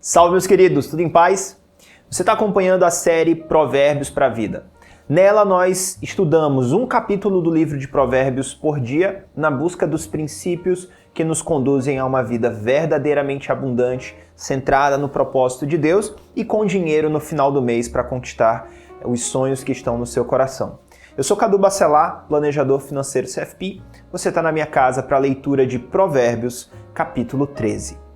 Salve, meus queridos, tudo em paz? Você está acompanhando a série Provérbios para a Vida. Nela nós estudamos um capítulo do livro de Provérbios por dia na busca dos princípios que nos conduzem a uma vida verdadeiramente abundante, centrada no propósito de Deus e com dinheiro no final do mês para conquistar os sonhos que estão no seu coração. Eu sou Cadu Bacelar, planejador financeiro CFP. Você está na minha casa para a leitura de Provérbios, capítulo 13.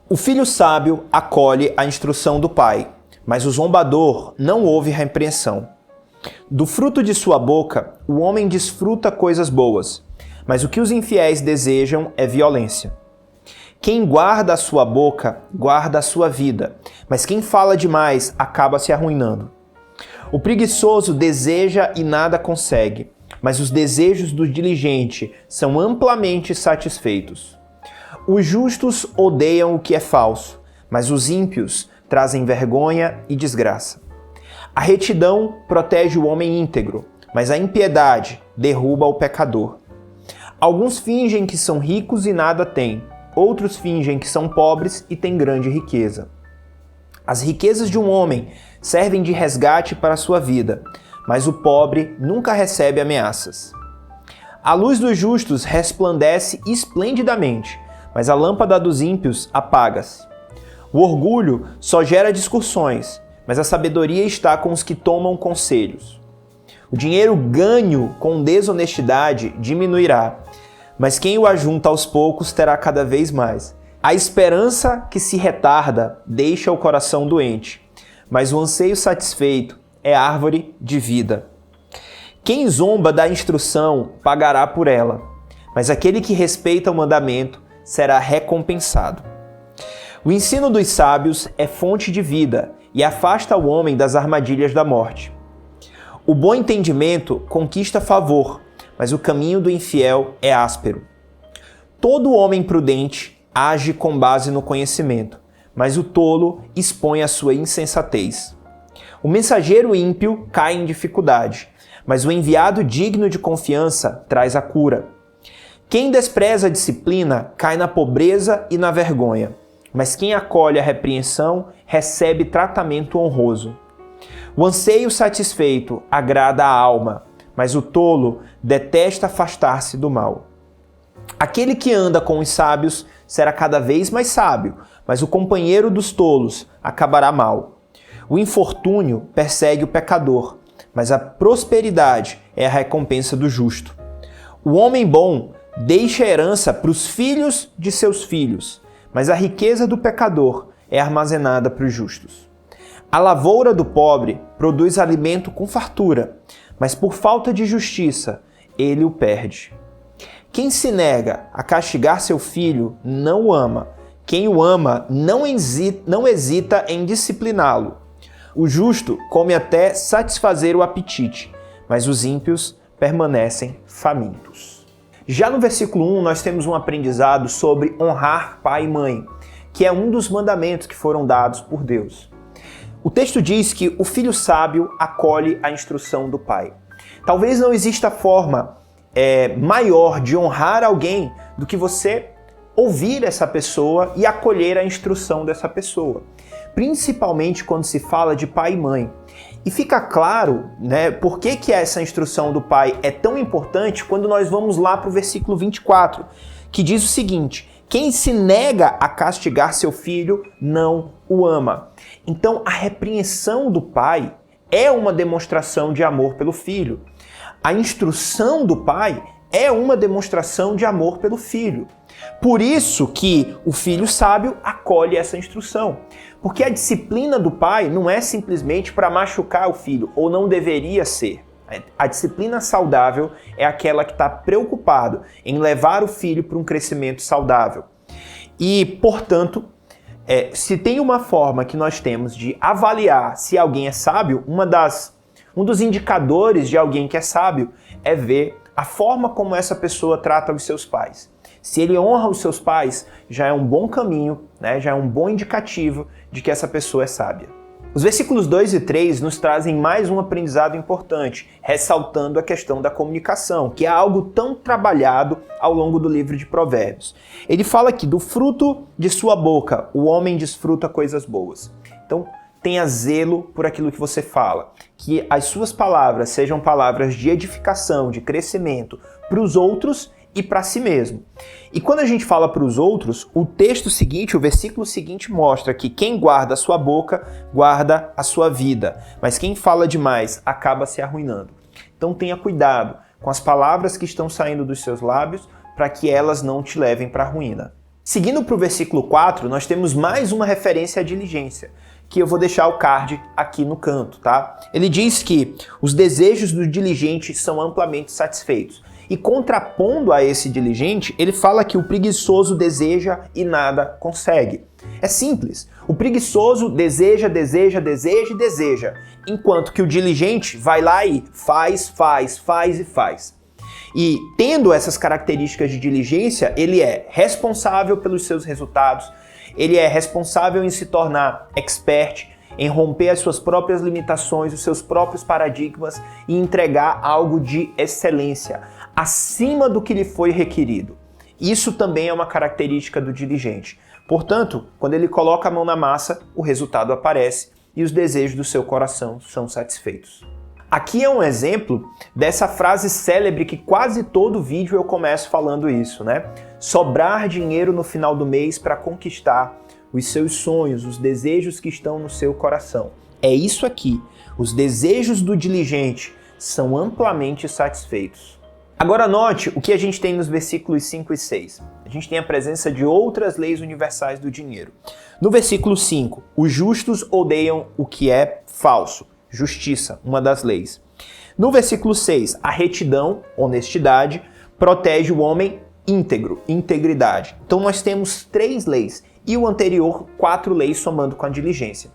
O filho sábio acolhe a instrução do pai, mas o zombador não ouve repreensão. Do fruto de sua boca, o homem desfruta coisas boas, mas o que os infiéis desejam é violência. Quem guarda a sua boca, guarda a sua vida, mas quem fala demais acaba se arruinando. O preguiçoso deseja e nada consegue, mas os desejos do diligente são amplamente satisfeitos. Os justos odeiam o que é falso, mas os ímpios trazem vergonha e desgraça. A retidão protege o homem íntegro, mas a impiedade derruba o pecador. Alguns fingem que são ricos e nada têm, outros fingem que são pobres e têm grande riqueza. As riquezas de um homem servem de resgate para a sua vida, mas o pobre nunca recebe ameaças. A luz dos justos resplandece esplendidamente, mas a lâmpada dos ímpios apaga-se. O orgulho só gera discussões, mas a sabedoria está com os que tomam conselhos. O dinheiro ganho com desonestidade diminuirá, mas quem o ajunta aos poucos terá cada vez mais. A esperança que se retarda deixa o coração doente, mas o anseio satisfeito é árvore de vida. Quem zomba da instrução pagará por ela, mas aquele que respeita o mandamento será recompensado. O ensino dos sábios é fonte de vida e afasta o homem das armadilhas da morte. O bom entendimento conquista favor, mas o caminho do infiel é áspero. Todo homem prudente age com base no conhecimento, mas o tolo expõe a sua insensatez. O mensageiro ímpio cai em dificuldade, mas o enviado digno de confiança traz a cura. Quem despreza a disciplina cai na pobreza e na vergonha, mas quem acolhe a repreensão recebe tratamento honroso. O anseio satisfeito agrada a alma, mas o tolo detesta afastar-se do mal. Aquele que anda com os sábios será cada vez mais sábio, mas o companheiro dos tolos acabará mal. O infortúnio persegue o pecador, mas a prosperidade é a recompensa do justo. O homem bom deixa a herança para os filhos de seus filhos, mas a riqueza do pecador é armazenada para os justos. A lavoura do pobre produz alimento com fartura, mas por falta de justiça ele o perde. Quem se nega a castigar seu filho não o ama. Quem o ama não hesita em discipliná-lo. O justo come até satisfazer o apetite, mas os ímpios permanecem famintos. Já no versículo 1, nós temos um aprendizado sobre honrar pai e mãe, que é um dos mandamentos que foram dados por Deus. O texto diz que o filho sábio acolhe a instrução do pai. Talvez não exista forma maior de honrar alguém do que você ouvir essa pessoa e acolher a instrução dessa pessoa, principalmente quando se fala de pai e mãe. E fica claro, por que essa instrução do pai é tão importante quando nós vamos lá para o versículo 24, que diz o seguinte: quem se nega a castigar seu filho não o ama. Então a repreensão do pai é uma demonstração de amor pelo filho. A instrução do pai é uma demonstração de amor pelo filho. Por isso que o filho sábio acolhe essa instrução. Porque a disciplina do pai não é simplesmente para machucar o filho, ou não deveria ser. A disciplina saudável é aquela que está preocupado em levar o filho para um crescimento saudável. E, portanto, se tem uma forma que nós temos de avaliar se alguém é sábio, um dos indicadores de alguém que é sábio é ver a forma como essa pessoa trata os seus pais. Se ele honra os seus pais, já é um bom caminho, já é um bom indicativo de que essa pessoa é sábia. Os versículos 2 e 3 nos trazem mais um aprendizado importante, ressaltando a questão da comunicação, que é algo tão trabalhado ao longo do livro de Provérbios. Ele fala aqui, do fruto de sua boca, o homem desfruta coisas boas. Então, tenha zelo por aquilo que você fala, que as suas palavras sejam palavras de edificação, de crescimento para os outros e para si mesmo. E quando a gente fala para os outros, o texto seguinte, o versículo seguinte mostra que quem guarda a sua boca, guarda a sua vida, mas quem fala demais acaba se arruinando. Então tenha cuidado com as palavras que estão saindo dos seus lábios para que elas não te levem para a ruína. Seguindo para o versículo 4, nós temos mais uma referência à diligência, que eu vou deixar o card aqui no canto, tá? Ele diz que os desejos do diligente são amplamente satisfeitos. E contrapondo a esse diligente, ele fala que o preguiçoso deseja e nada consegue. É simples. O preguiçoso deseja, enquanto que o diligente vai lá e faz. E tendo essas características de diligência, ele é responsável pelos seus resultados, ele é responsável em se tornar expert, em romper as suas próprias limitações, os seus próprios paradigmas e entregar algo de excelência, acima do que lhe foi requerido. Isso também é uma característica do diligente. Portanto, quando ele coloca a mão na massa, o resultado aparece e os desejos do seu coração são satisfeitos. Aqui é um exemplo dessa frase célebre que quase todo vídeo eu começo falando isso, né? Sobrar dinheiro no final do mês para conquistar os seus sonhos, os desejos que estão no seu coração. É isso aqui. Os desejos do diligente são amplamente satisfeitos. Agora note o que a gente tem nos versículos 5 e 6. A gente tem a presença de outras leis universais do dinheiro. No versículo 5, os justos odeiam o que é falso. Justiça, uma das leis. No versículo 6, a retidão, honestidade, protege o homem íntegro, integridade. Então nós temos 3 leis e o anterior 4 leis somando com a diligência.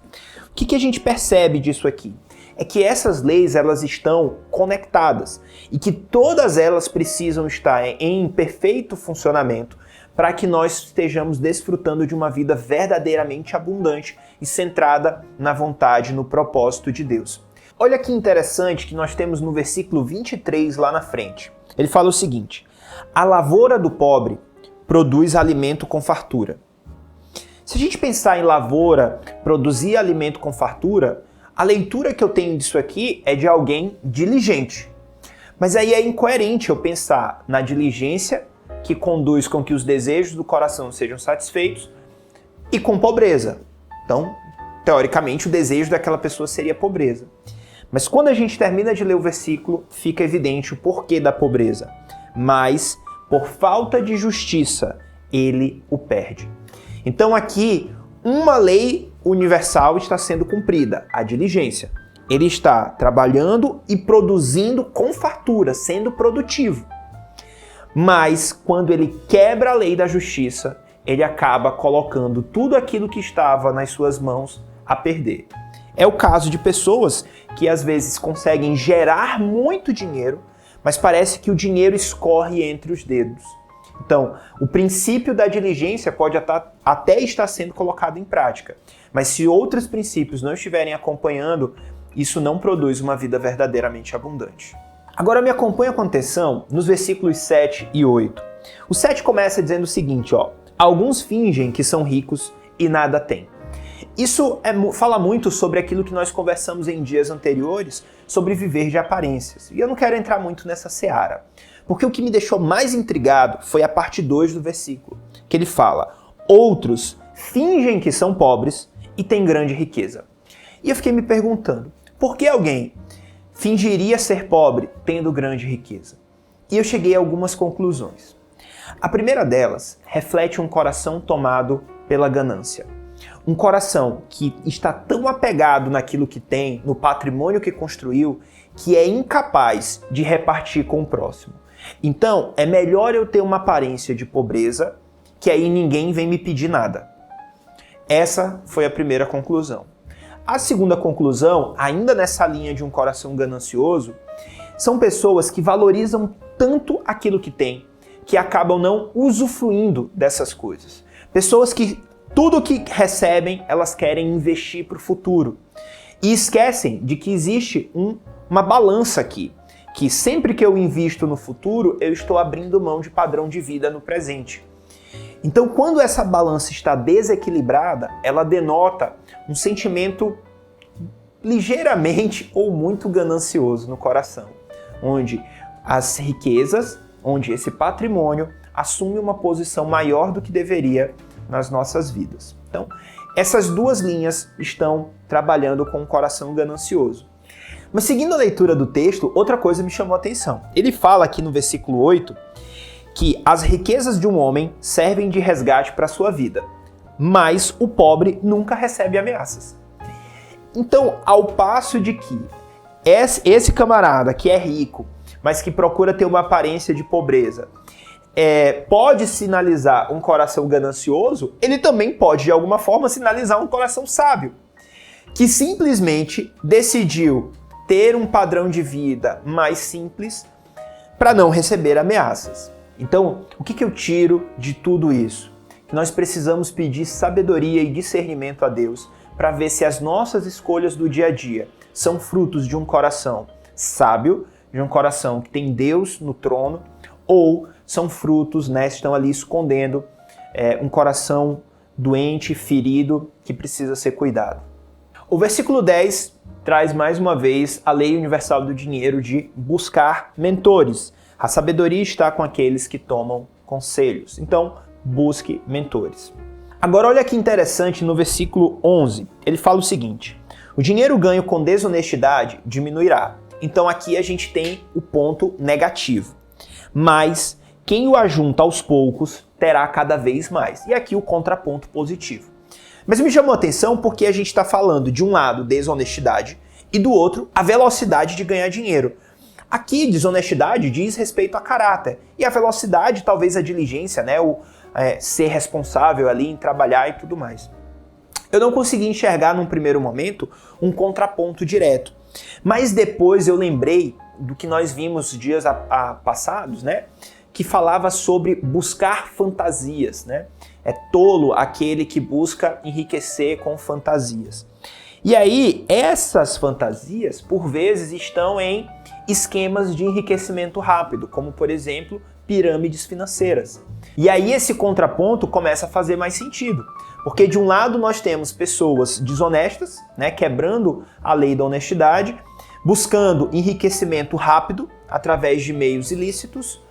O que a gente percebe disso aqui? É que essas leis elas estão conectadas e que todas elas precisam estar em perfeito funcionamento para que nós estejamos desfrutando de uma vida verdadeiramente abundante e centrada na vontade, no propósito de Deus. Olha que interessante que nós temos no versículo 23 lá na frente. Ele fala o seguinte: a lavoura do pobre produz alimento com fartura. Se a gente pensar em lavoura, produzir alimento com fartura, a leitura que eu tenho disso aqui é de alguém diligente. Mas aí é incoerente eu pensar na diligência que conduz com que os desejos do coração sejam satisfeitos e com pobreza. Então, teoricamente, o desejo daquela pessoa seria pobreza. Mas quando a gente termina de ler o versículo, fica evidente o porquê da pobreza. Mas, por falta de justiça, ele o perde. Então aqui, uma lei universal está sendo cumprida, a diligência. Ele está trabalhando e produzindo com fartura, sendo produtivo. Mas quando ele quebra a lei da justiça, ele acaba colocando tudo aquilo que estava nas suas mãos a perder. É o caso de pessoas que às vezes conseguem gerar muito dinheiro, mas parece que o dinheiro escorre entre os dedos. Então, o princípio da diligência pode até estar sendo colocado em prática, mas se outros princípios não estiverem acompanhando, isso não produz uma vida verdadeiramente abundante. Agora me acompanha com atenção nos versículos 7 e 8. O 7 começa dizendo o seguinte, alguns fingem que são ricos e nada têm. Isso fala muito sobre aquilo que nós conversamos em dias anteriores, sobre viver de aparências. E eu não quero entrar muito nessa seara, porque o que me deixou mais intrigado foi a parte 2 do versículo, que ele fala, outros fingem que são pobres e têm grande riqueza. E eu fiquei me perguntando, por que alguém fingiria ser pobre tendo grande riqueza? E eu cheguei a algumas conclusões. A primeira delas reflete um coração tomado pela ganância. Um coração que está tão apegado naquilo que tem, no patrimônio que construiu, que é incapaz de repartir com o próximo. Então, é melhor eu ter uma aparência de pobreza, que aí ninguém vem me pedir nada. Essa foi a primeira conclusão. A segunda conclusão, ainda nessa linha de um coração ganancioso, são pessoas que valorizam tanto aquilo que têm, que acabam não usufruindo dessas coisas. Pessoas que Tudo que recebem, elas querem investir para o futuro. E esquecem de que existe uma balança aqui, que sempre que eu invisto no futuro, eu estou abrindo mão de padrão de vida no presente. Então, quando essa balança está desequilibrada, ela denota um sentimento ligeiramente ou muito ganancioso no coração, onde as riquezas, onde esse patrimônio assume uma posição maior do que deveria nas nossas vidas. Então, essas duas linhas estão trabalhando com um coração ganancioso. Mas seguindo a leitura do texto, outra coisa me chamou a atenção. Ele fala aqui no versículo 8 que as riquezas de um homem servem de resgate para a sua vida, mas o pobre nunca recebe ameaças. Então, ao passo de que esse camarada que é rico, mas que procura ter uma aparência de pobreza, pode sinalizar um coração ganancioso, ele também pode, de alguma forma, sinalizar um coração sábio, que simplesmente decidiu ter um padrão de vida mais simples para não receber ameaças. Então, o que eu tiro de tudo isso? Que nós precisamos pedir sabedoria e discernimento a Deus para ver se as nossas escolhas do dia a dia são frutos de um coração sábio, de um coração que tem Deus no trono, ou são frutos, estão ali escondendo um coração doente, ferido, que precisa ser cuidado. O versículo 10 traz mais uma vez a lei universal do dinheiro de buscar mentores. A sabedoria está com aqueles que tomam conselhos. Então, busque mentores. Agora, olha que interessante no versículo 11. Ele fala o seguinte: o dinheiro ganho com desonestidade diminuirá. Então, aqui a gente tem o ponto negativo. Mas quem o ajunta aos poucos terá cada vez mais. E aqui o contraponto positivo. Mas me chamou a atenção porque a gente está falando de um lado desonestidade e do outro a velocidade de ganhar dinheiro. Aqui desonestidade diz respeito a caráter e a velocidade talvez a diligência, o ser responsável ali em trabalhar e tudo mais. Eu não consegui enxergar num primeiro momento um contraponto direto, mas depois eu lembrei do que nós vimos dias passados, que falava sobre buscar fantasias, É tolo aquele que busca enriquecer com fantasias. E aí, essas fantasias, por vezes, estão em esquemas de enriquecimento rápido, como, por exemplo, pirâmides financeiras. E aí, esse contraponto começa a fazer mais sentido. Porque, de um lado, nós temos pessoas desonestas, quebrando a lei da honestidade, buscando enriquecimento rápido através de meios ilícitos,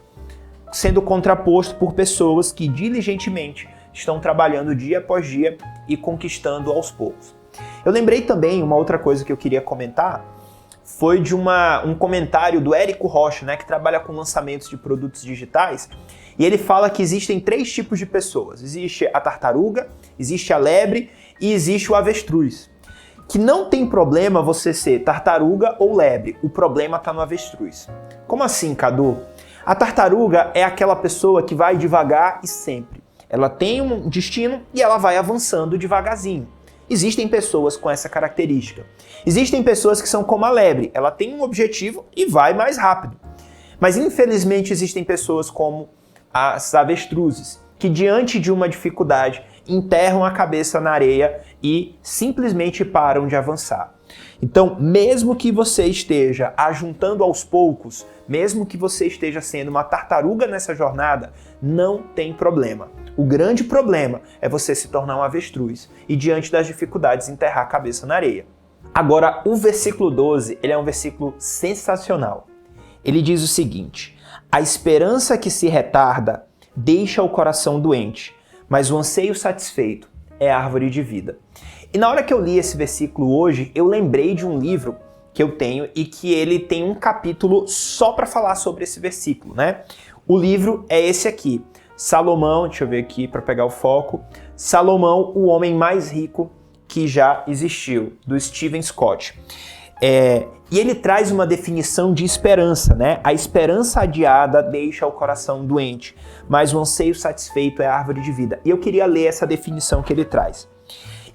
sendo contraposto por pessoas que diligentemente estão trabalhando dia após dia e conquistando aos poucos. Eu lembrei também, uma outra coisa que eu queria comentar, foi de um comentário do Érico Rocha, que trabalha com lançamentos de produtos digitais, e ele fala que existem 3 tipos de pessoas. Existe a tartaruga, existe a lebre e existe o avestruz. Que não tem problema você ser tartaruga ou lebre, o problema está no avestruz. Como assim, Cadu? A tartaruga é aquela pessoa que vai devagar e sempre. Ela tem um destino e ela vai avançando devagarzinho. Existem pessoas com essa característica. Existem pessoas que são como a lebre. Ela tem um objetivo e vai mais rápido. Mas infelizmente existem pessoas como as avestruzes, que diante de uma dificuldade enterram a cabeça na areia e simplesmente param de avançar. Então, mesmo que você esteja ajuntando aos poucos, mesmo que você esteja sendo uma tartaruga nessa jornada, não tem problema. O grande problema é você se tornar um avestruz e, diante das dificuldades, enterrar a cabeça na areia. Agora, o versículo 12, ele é um versículo sensacional. Ele diz o seguinte: a esperança que se retarda deixa o coração doente, mas o anseio satisfeito é árvore de vida. E na hora que eu li esse versículo hoje, eu lembrei de um livro que eu tenho e que ele tem um capítulo só para falar sobre esse versículo, O livro é esse aqui, Salomão, deixa eu ver aqui para pegar o foco, Salomão, o homem mais rico que já existiu, do Stephen Scott. E ele traz uma definição de esperança, A esperança adiada deixa o coração doente, mas o anseio satisfeito é a árvore de vida. E eu queria ler essa definição que ele traz.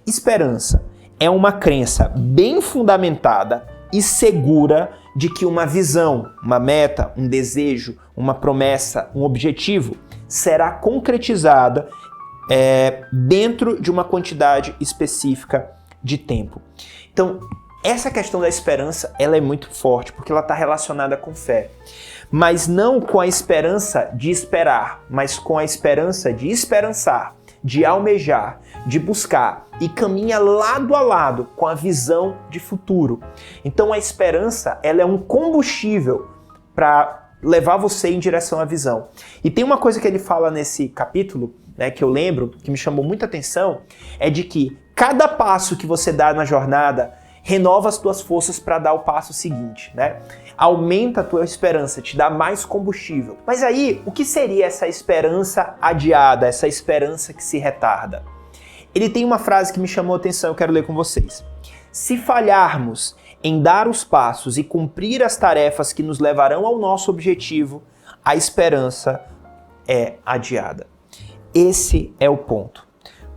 Esperança é uma crença bem fundamentada e segura de que uma visão, uma meta, um desejo, uma promessa, um objetivo será concretizada dentro de uma quantidade específica de tempo. Então, essa questão da esperança, ela é muito forte, porque ela está relacionada com fé. Mas não com a esperança de esperar, mas com a esperança de esperançar, de almejar, de buscar, e caminha lado a lado com a visão de futuro. Então a esperança, ela é um combustível para levar você em direção à visão. E tem uma coisa que ele fala nesse capítulo, né, que eu lembro, que me chamou muita atenção, é de que cada passo que você dá na jornada renova as tuas forças para dar o passo seguinte, né? Aumenta a tua esperança, te dá mais combustível. Mas aí, o que seria essa esperança adiada, essa esperança que se retarda? Ele tem uma frase que me chamou a atenção, eu quero ler com vocês. Se falharmos em dar os passos e cumprir as tarefas que nos levarão ao nosso objetivo, a esperança é adiada. Esse é o ponto.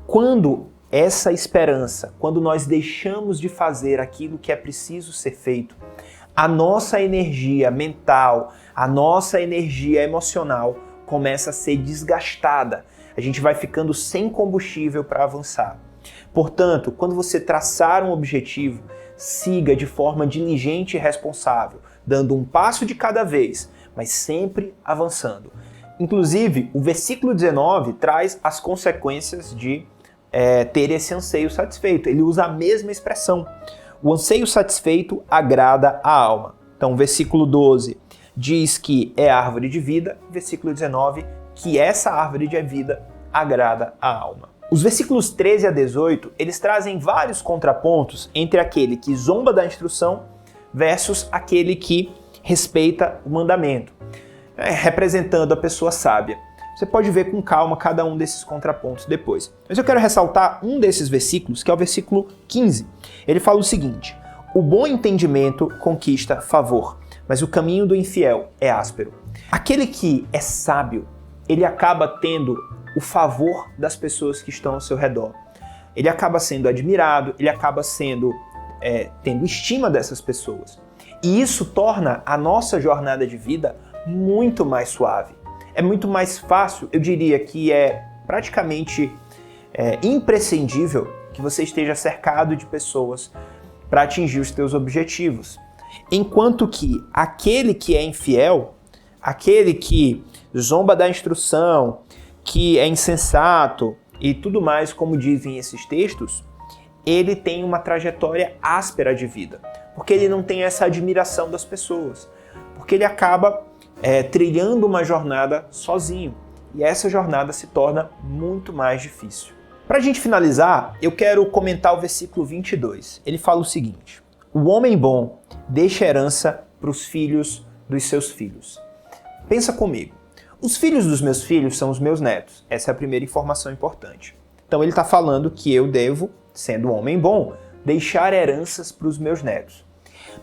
Quando essa esperança, quando nós deixamos de fazer aquilo que é preciso ser feito, a nossa energia mental, a nossa energia emocional começa a ser desgastada. A gente vai ficando sem combustível para avançar. Portanto, quando você traçar um objetivo, siga de forma diligente e responsável, dando um passo de cada vez, mas sempre avançando. Inclusive, o versículo 19 traz as consequências de ter esse anseio satisfeito. Ele usa a mesma expressão. O anseio satisfeito agrada a alma. Então, o versículo 12 diz que é árvore de vida, versículo 19, que essa árvore de vida agrada a alma. Os versículos 13 a 18, eles trazem vários contrapontos entre aquele que zomba da instrução versus aquele que respeita o mandamento, representando a pessoa sábia. Você pode ver com calma cada um desses contrapontos depois. Mas eu quero ressaltar um desses versículos, que é o versículo 15. Ele fala o seguinte: o bom entendimento conquista favor, mas o caminho do infiel é áspero. Aquele que é sábio, ele acaba tendo o favor das pessoas que estão ao seu redor. Ele acaba sendo admirado, ele acaba tendo estima dessas pessoas. E isso torna a nossa jornada de vida muito mais suave. É muito mais fácil, eu diria que é praticamente imprescindível que você esteja cercado de pessoas para atingir os teus objetivos. Enquanto que aquele que é infiel, aquele que zomba da instrução, que é insensato e tudo mais, como dizem esses textos, ele tem uma trajetória áspera de vida, porque ele não tem essa admiração das pessoas, porque ele acaba trilhando uma jornada sozinho, e essa jornada se torna muito mais difícil. Para a gente finalizar, eu quero comentar o versículo 22. Ele fala o seguinte: o homem bom deixa herança para os filhos dos seus filhos. Pensa comigo. Os filhos dos meus filhos são os meus netos. Essa é a primeira informação importante. Então ele está falando que eu devo, sendo um homem bom, deixar heranças para os meus netos.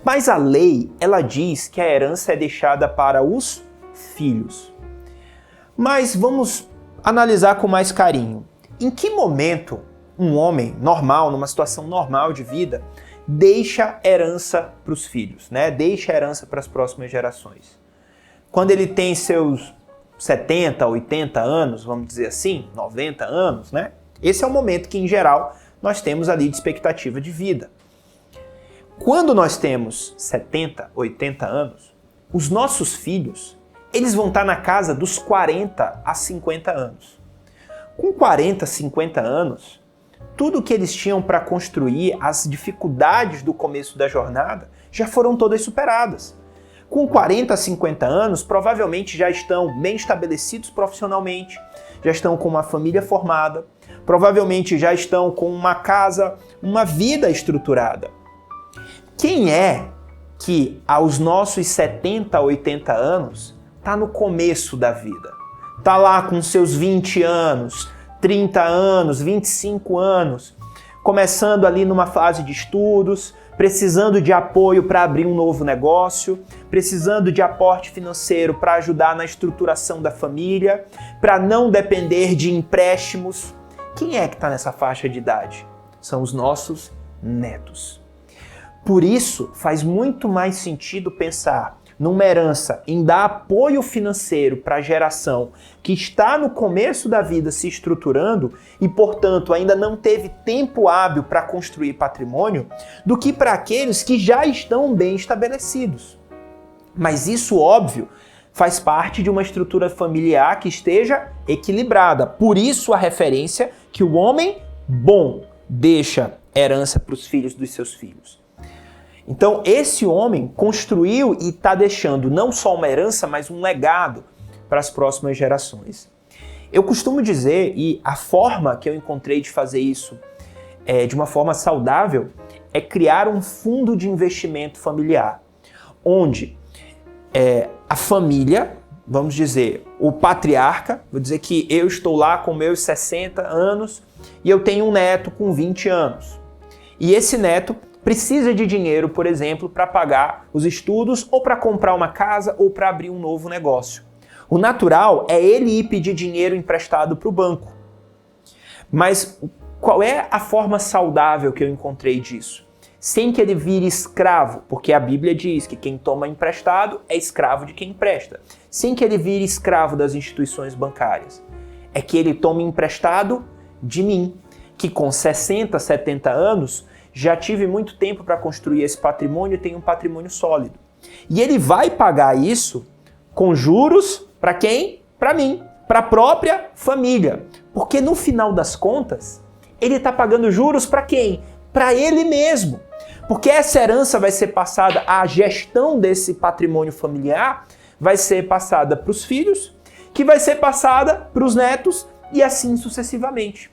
Mas a lei, ela diz que a herança é deixada para os filhos. Mas vamos analisar com mais carinho. Em que momento um homem normal, numa situação normal de vida, deixa herança para os filhos, né? Deixa herança para as próximas gerações? Quando ele tem seus 70, 80 anos, vamos dizer assim, 90 anos, né? Esse é o momento que, em geral, nós temos ali de expectativa de vida. Quando nós temos 70, 80 anos, os nossos filhos, eles vão estar na casa dos 40 a 50 anos. Com 40, 50 anos, tudo que eles tinham para construir, as dificuldades do começo da jornada, já foram todas superadas. Com 40 a 50 anos, provavelmente já estão bem estabelecidos profissionalmente, já estão com uma família formada, provavelmente já estão com uma casa, uma vida estruturada. Quem é que aos nossos 70, 80 anos está no começo da vida? Está lá com seus 20 anos, 30 anos, 25 anos, começando ali numa fase de estudos, precisando de apoio para abrir um novo negócio, precisando de aporte financeiro para ajudar na estruturação da família, para não depender de empréstimos. Quem é que está nessa faixa de idade? São os nossos netos. Por isso, faz muito mais sentido pensar numa herança, em dar apoio financeiro para a geração que está no começo da vida se estruturando e, portanto, ainda não teve tempo hábil para construir patrimônio, do que para aqueles que já estão bem estabelecidos. Mas isso, óbvio, faz parte de uma estrutura familiar que esteja equilibrada. Por isso a referência que o homem bom deixa herança para os filhos dos seus filhos. Então esse homem construiu e está deixando não só uma herança, mas um legado para as próximas gerações. Eu costumo dizer, e a forma que eu encontrei de fazer isso de uma forma saudável, é criar um fundo de investimento familiar, onde a família, vamos dizer, o patriarca, vou dizer que eu estou lá com meus 60 anos e eu tenho um neto com 20 anos. E esse neto precisa de dinheiro, por exemplo, para pagar os estudos ou para comprar uma casa ou para abrir um novo negócio. O natural é ele ir pedir dinheiro emprestado para o banco. Mas qual é a forma saudável que eu encontrei disso? Sem que ele vire escravo, porque a Bíblia diz que quem toma emprestado é escravo de quem empresta. Sem que ele vire escravo das instituições bancárias. É que ele tome emprestado de mim, que com 60, 70 anos já tive muito tempo para construir esse patrimônio e tenho um patrimônio sólido. E ele vai pagar isso com juros para quem? Para mim, para a própria família. Porque no final das contas, ele está pagando juros para quem? Para ele mesmo. Porque essa herança vai ser passada, a gestão desse patrimônio familiar vai ser passada para os filhos, que vai ser passada para os netos e assim sucessivamente.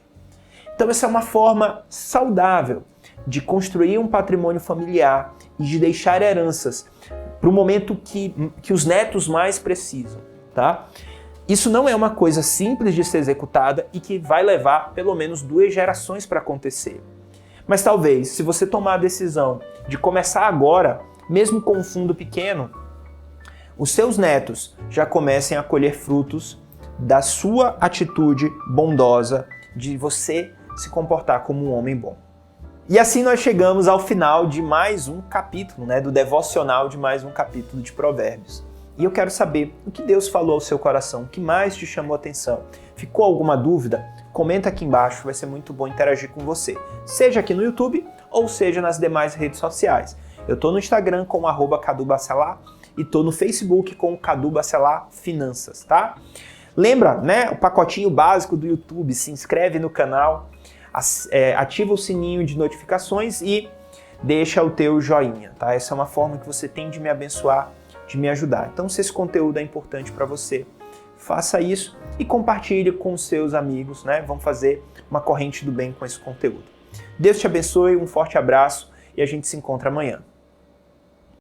Então essa é uma forma saudável de construir um patrimônio familiar e de deixar heranças para o momento que os netos mais precisam, tá? Isso não é uma coisa simples de ser executada e que vai levar pelo menos 2 gerações para acontecer. Mas talvez, se você tomar a decisão de começar agora, mesmo com um fundo pequeno, os seus netos já comecem a colher frutos da sua atitude bondosa, de você se comportar como um homem bom. E assim nós chegamos ao final de mais um capítulo, do devocional de mais um capítulo de Provérbios. E eu quero saber o que Deus falou ao seu coração, o que mais te chamou a atenção. Ficou alguma dúvida? Comenta aqui embaixo, vai ser muito bom interagir com você. Seja aqui no YouTube ou seja nas demais redes sociais. Eu estou no Instagram com @CaduBacelar e estou no Facebook com Cadu Bacelar Finanças, tá? Lembra, o pacotinho básico do YouTube, se inscreve no canal, ativa o sininho de notificações e deixa o teu joinha, tá? Essa é uma forma que você tem de me abençoar, de me ajudar. Então, se esse conteúdo é importante para você, faça isso e compartilhe com os seus amigos, Vamos fazer uma corrente do bem com esse conteúdo. Deus te abençoe, um forte abraço e a gente se encontra amanhã.